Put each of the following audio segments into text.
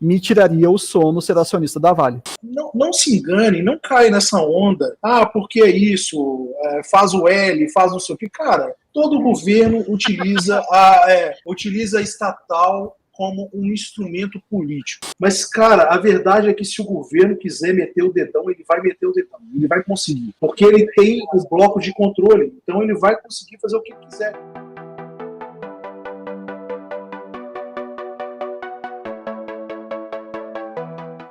me tiraria o sono ser acionista da Vale. Não se engane, não caia nessa onda. Porque é isso, faz o L, faz não sei o que. Cara, todo governo utiliza a estatal como um instrumento político. Mas, cara, a verdade é que se o governo quiser meter o dedão, ele vai meter o dedão. Ele vai conseguir. Porque ele tem o bloco de controle. Então ele vai conseguir fazer o que quiser.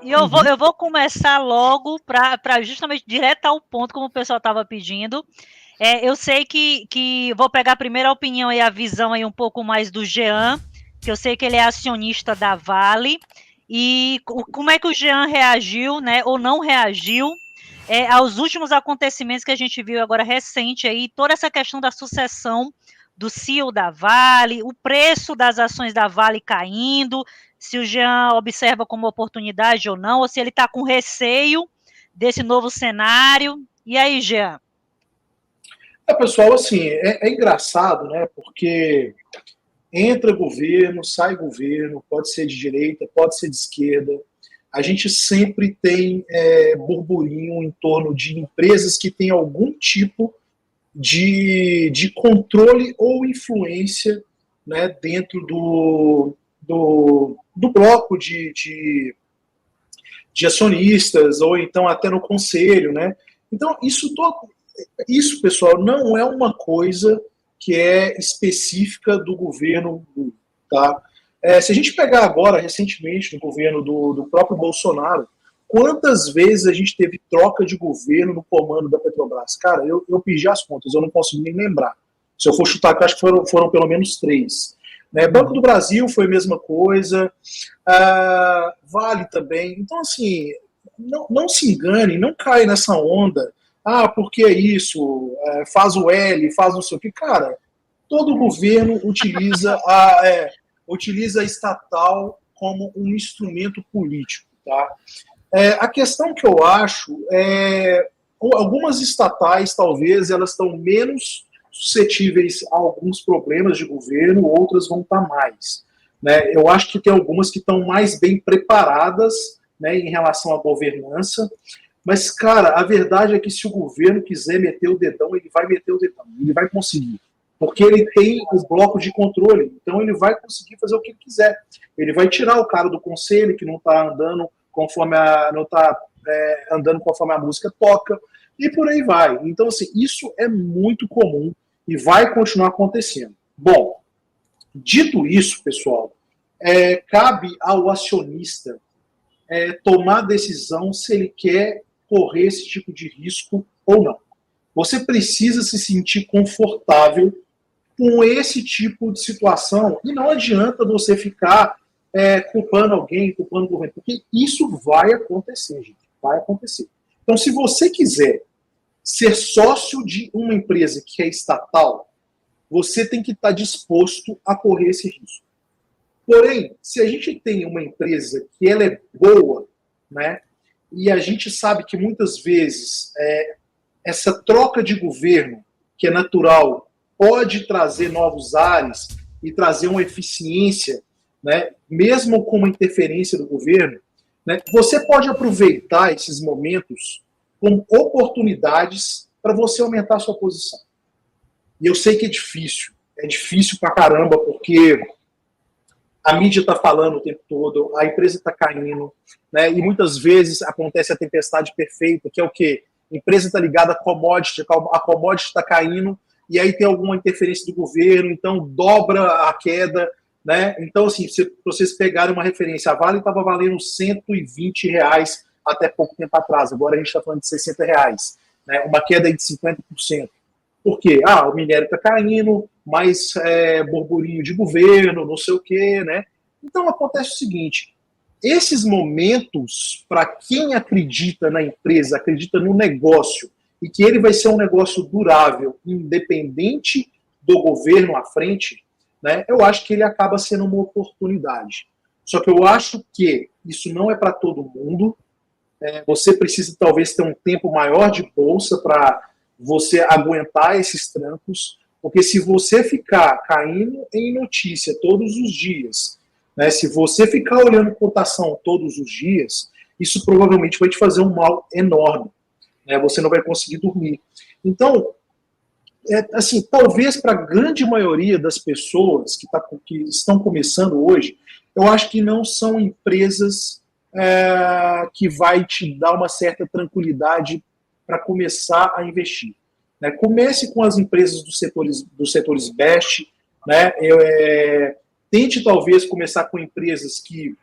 E eu vou começar logo para justamente direto ao ponto, como o pessoal estava pedindo. Eu sei que vou pegar primeiro a opinião e a visão aí um pouco mais do Jean, que eu sei que ele é acionista da Vale, e como é que o Jean reagiu, né, ou não reagiu aos últimos acontecimentos que a gente viu agora recente aí, toda essa questão da sucessão do CEO da Vale, o preço das ações da Vale caindo, se o Jean observa como oportunidade ou não, ou se ele está com receio desse novo cenário. E aí, Jean? Pessoal, assim, é engraçado, né? Porque entra governo, sai governo, pode ser de direita, pode ser de esquerda. A gente sempre tem burburinho em torno de empresas que têm algum tipo de controle ou influência, né, dentro do bloco de acionistas, ou então até no conselho, né? Então, isso, pessoal, não é uma coisa que é específica do governo, tá? Se a gente pegar agora, recentemente, no governo do próprio Bolsonaro, quantas vezes a gente teve troca de governo no comando da Petrobras? Cara, eu perdi as contas, eu não consigo nem lembrar. Se eu for chutar, acho que foram pelo menos 3. Né? Banco do Brasil foi a mesma coisa, Vale também. Então, assim, não se engane, não caia nessa onda. Porque é isso, faz o L, faz não sei o que. Cara, todo governo utiliza a estatal como um instrumento político. Tá? A questão que eu acho algumas estatais, talvez, elas estão menos suscetíveis a alguns problemas de governo, outras vão estar mais. Né? Eu acho que tem algumas que estão mais bem preparadas, né, em relação à governança, mas, cara, a verdade é que se o governo quiser meter o dedão, ele vai meter o dedão, ele vai conseguir. Porque ele tem o bloco de controle, então ele vai conseguir fazer o que ele quiser. Ele vai tirar o cara do conselho, que não está andando conforme andando conforme a música toca, e por aí vai. Então, assim, isso é muito comum e vai continuar acontecendo. Bom, dito isso, pessoal, cabe ao acionista tomar a decisão se ele quer correr esse tipo de risco ou não. Você precisa se sentir confortável com esse tipo de situação e não adianta você ficar culpando alguém, culpando o governo, porque isso vai acontecer, gente, vai acontecer. Então, se você quiser ser sócio de uma empresa que é estatal, você tem que estar disposto a correr esse risco. Porém, se a gente tem uma empresa que ela é boa, né, e a gente sabe que muitas vezes essa troca de governo, que é natural, pode trazer novos ares e trazer uma eficiência, né, mesmo com uma interferência do governo, né, você pode aproveitar esses momentos como oportunidades para você aumentar a sua posição. E eu sei que é difícil pra caramba, porque a mídia está falando o tempo todo, a empresa está caindo, né? E muitas vezes acontece a tempestade perfeita, que é o quê? A empresa está ligada a commodity está caindo, e aí tem alguma interferência do governo, então dobra a queda, né? Então, assim, se vocês pegarem uma referência, a Vale estava valendo R$120 até pouco tempo atrás, agora a gente está falando de R$60, né? Uma queda de 50%. Por quê? O minério está caindo, mais burburinho de governo, não sei o quê, né? Então acontece o seguinte, esses momentos, para quem acredita na empresa, acredita no negócio, e que ele vai ser um negócio durável, independente do governo à frente, né, eu acho que ele acaba sendo uma oportunidade. Só que eu acho que isso não é para todo mundo, você precisa talvez ter um tempo maior de bolsa para você aguentar esses trancos, porque se você ficar caindo em notícia todos os dias, né? Se você ficar olhando cotação todos os dias, isso provavelmente vai te fazer um mal enorme, né? Você não vai conseguir dormir. Então, assim, talvez para a grande maioria das pessoas que estão começando hoje, eu acho que não são empresas que vai te dar uma certa tranquilidade para começar a investir, né? Comece com as empresas dos setores best, né? Tente talvez começar com empresas que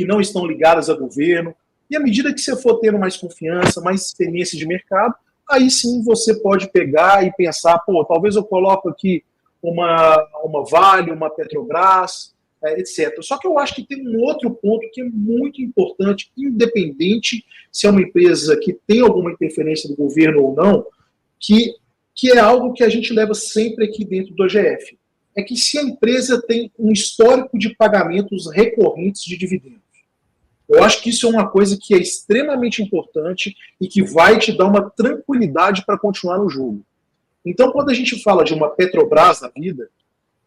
não estão ligadas a governo, e à medida que você for tendo mais confiança, mais experiência de mercado, aí sim você pode pegar e pensar, pô, talvez eu coloco aqui uma Vale, uma Petrobras, etc. Só que eu acho que tem um outro ponto que é muito importante, independente se é uma empresa que tem alguma interferência do governo ou não, que é algo que a gente leva sempre aqui dentro do OGF. É que se a empresa tem um histórico de pagamentos recorrentes de dividendos. Eu acho que isso é uma coisa que é extremamente importante e que vai te dar uma tranquilidade para continuar no jogo. Então, quando a gente fala de uma Petrobras na vida,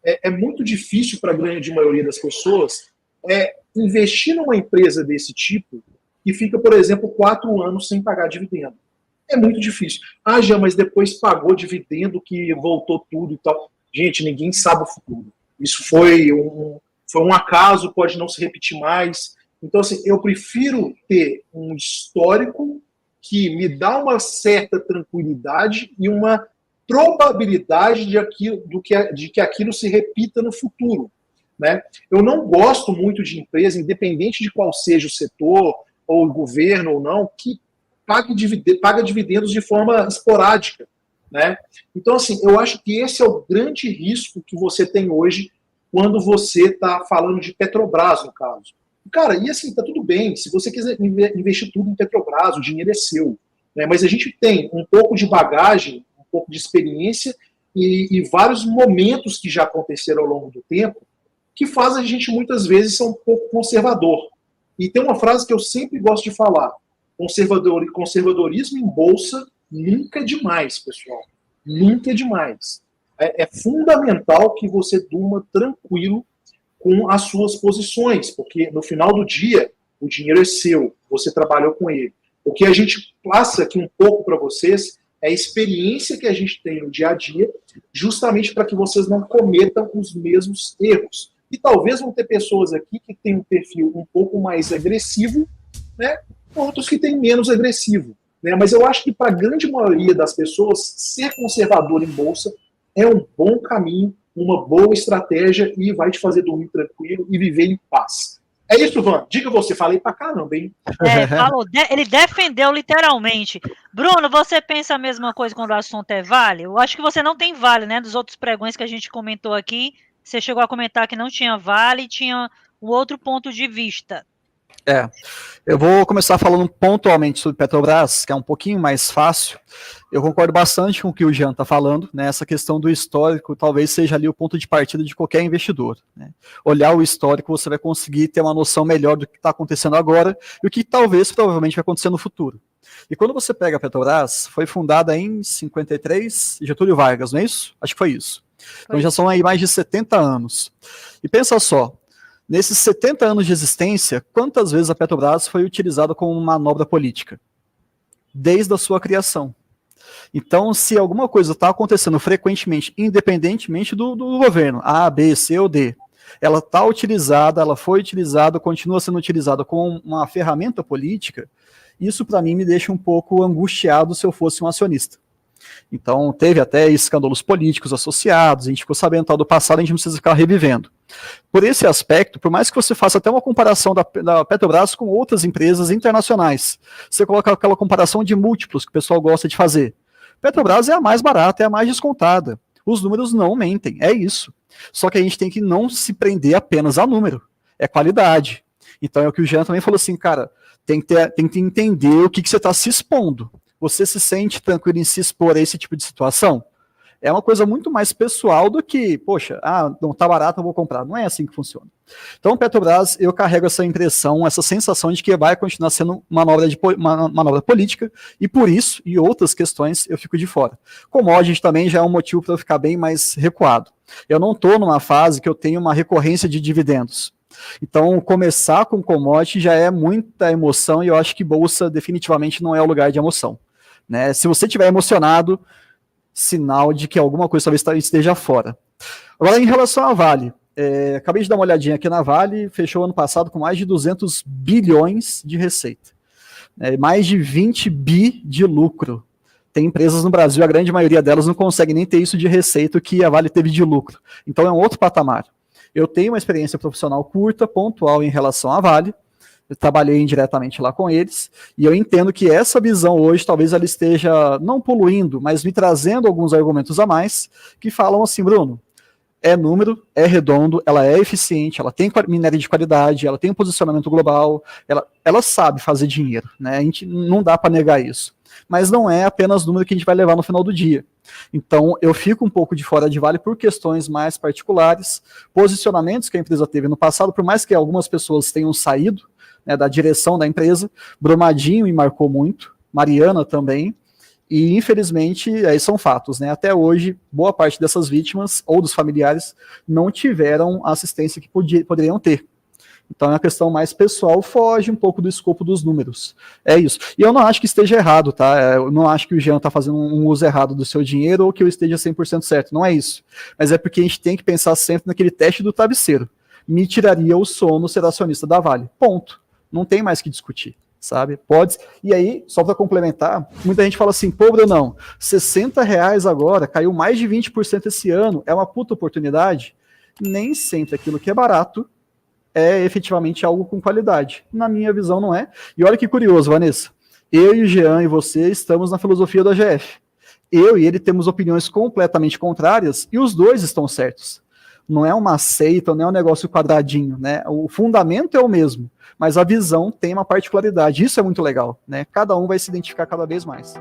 é muito difícil para a grande maioria das pessoas investir numa empresa desse tipo que fica, por exemplo, 4 anos sem pagar dividendo. É muito difícil. Ah, já, mas depois pagou dividendo que voltou tudo e tal. Gente, ninguém sabe o futuro. Isso foi um acaso, pode não se repetir mais. Então, assim, eu prefiro ter um histórico que me dá uma certa tranquilidade e uma probabilidade de que aquilo se repita no futuro, né? Eu não gosto muito de empresa, independente de qual seja o setor, ou o governo ou não, que paga dividendos de forma esporádica, né? Então, assim, eu acho que esse é o grande risco que você tem hoje quando você está falando de Petrobras, no caso. Cara, e assim, tá tudo bem, se você quiser investir tudo em Petrobras, o dinheiro é seu, né? Mas a gente tem um pouco de bagagem, um pouco de experiência e vários momentos que já aconteceram ao longo do tempo que fazem a gente, muitas vezes, ser um pouco conservador. E tem uma frase que eu sempre gosto de falar: conservadorismo em bolsa nunca é demais, pessoal. Nunca é demais. É fundamental que você durma tranquilo com as suas posições, porque no final do dia, o dinheiro é seu, você trabalhou com ele. O que a gente passa aqui um pouco para vocês é a experiência que a gente tem no dia a dia, justamente para que vocês não cometam os mesmos erros. E talvez vão ter pessoas aqui que têm um perfil um pouco mais agressivo, né? Outros que têm menos agressivo, né? Mas eu acho que para a grande maioria das pessoas, ser conservador em bolsa é um bom caminho, uma boa estratégia e vai te fazer dormir tranquilo e viver em paz. É isso, Van. Diga você, falei pra caramba, hein? Falou, ele defendeu literalmente. Bruno, você pensa a mesma coisa quando o assunto é Vale? Eu acho que você não tem Vale, né? Dos outros pregões que a gente comentou aqui, você chegou a comentar que não tinha Vale, tinha um outro ponto de vista. Eu vou começar falando pontualmente sobre Petrobras, que é um pouquinho mais fácil. Eu concordo bastante com o que o Jean está falando, né? Essa questão do histórico talvez seja ali o ponto de partida de qualquer investidor, né? Olhar o histórico, você vai conseguir ter uma noção melhor do que está acontecendo agora e o que provavelmente vai acontecer no futuro. E quando você pega a Petrobras, foi fundada em 53, Getúlio Vargas, não é isso? Acho que foi isso. Então já são aí mais de 70 anos. E pensa só, nesses 70 anos de existência, quantas vezes a Petrobras foi utilizada como manobra política? Desde a sua criação. Então, se alguma coisa está acontecendo frequentemente, independentemente do governo, A, B, C ou D, ela está utilizada, ela foi utilizada, continua sendo utilizada como uma ferramenta política, isso para mim me deixa um pouco angustiado se eu fosse um acionista. Então, teve até escândalos políticos associados, a gente ficou sabendo tal do passado, a gente não precisa ficar revivendo. Por esse aspecto, por mais que você faça até uma comparação da Petrobras com outras empresas internacionais, você coloca aquela comparação de múltiplos que o pessoal gosta de fazer. Petrobras é a mais barata, é a mais descontada. Os números não mentem, é isso. Só que a gente tem que não se prender apenas a número, é qualidade. Então é o que o Jean também falou assim, cara, tem que entender o que você está se expondo. Você se sente tranquilo em se expor a esse tipo de situação? É uma coisa muito mais pessoal do que, poxa, não tá barato, não vou comprar. Não é assim que funciona. Então, Petrobras, eu carrego essa impressão, essa sensação de que vai continuar sendo uma manobra política, e por isso, e outras questões, eu fico de fora. Commodity também já é um motivo para eu ficar bem mais recuado. Eu não estou numa fase que eu tenho uma recorrência de dividendos. Então, começar com commodity já é muita emoção e eu acho que bolsa definitivamente não é o lugar de emoção, né? Se você estiver emocionado, sinal de que alguma coisa talvez esteja fora. Agora, em relação à Vale, acabei de dar uma olhadinha aqui na Vale, fechou ano passado com mais de 200 bilhões de receita, mais de 20 bi de lucro. Tem empresas no Brasil, a grande maioria delas não consegue nem ter isso de receita que a Vale teve de lucro. Então é um outro patamar. Eu tenho uma experiência profissional curta, pontual em relação à Vale, eu trabalhei indiretamente lá com eles, e eu entendo que essa visão hoje, talvez ela esteja não poluindo, mas me trazendo alguns argumentos a mais, que falam assim, Bruno, é número, é redondo, ela é eficiente, ela tem minério de qualidade, ela tem um posicionamento global, ela sabe fazer dinheiro, né? A gente não dá para negar isso. Mas não é apenas número que a gente vai levar no final do dia. Então, eu fico um pouco de fora de Vale por questões mais particulares, posicionamentos que a empresa teve no passado, por mais que algumas pessoas tenham saído, né, da direção da empresa, Brumadinho me marcou muito, Mariana também, e infelizmente, aí são fatos, né? Até hoje, boa parte dessas vítimas ou dos familiares não tiveram a assistência que poderiam ter. Então é uma questão mais pessoal, foge um pouco do escopo dos números. É isso. E eu não acho que esteja errado, tá? Eu não acho que o Jean está fazendo um uso errado do seu dinheiro ou que eu esteja 100% certo. Não é isso. Mas é porque a gente tem que pensar sempre naquele teste do travesseiro. Me tiraria o sono ser acionista da Vale. Ponto. Não tem mais que discutir, sabe? Pode. E aí, só para complementar, muita gente fala assim, pô, Brunão, R$60 agora, caiu mais de 20% esse ano, é uma puta oportunidade? Nem sempre aquilo que é barato é efetivamente algo com qualidade. Na minha visão, não é. E olha que curioso, Vanessa. Eu e o Jean e você estamos na filosofia da GF. Eu e ele temos opiniões completamente contrárias e os dois estão certos. Não é uma seita, não é um negócio quadradinho, né? O fundamento é o mesmo, mas a visão tem uma particularidade. Isso é muito legal, né? Cada um vai se identificar cada vez mais.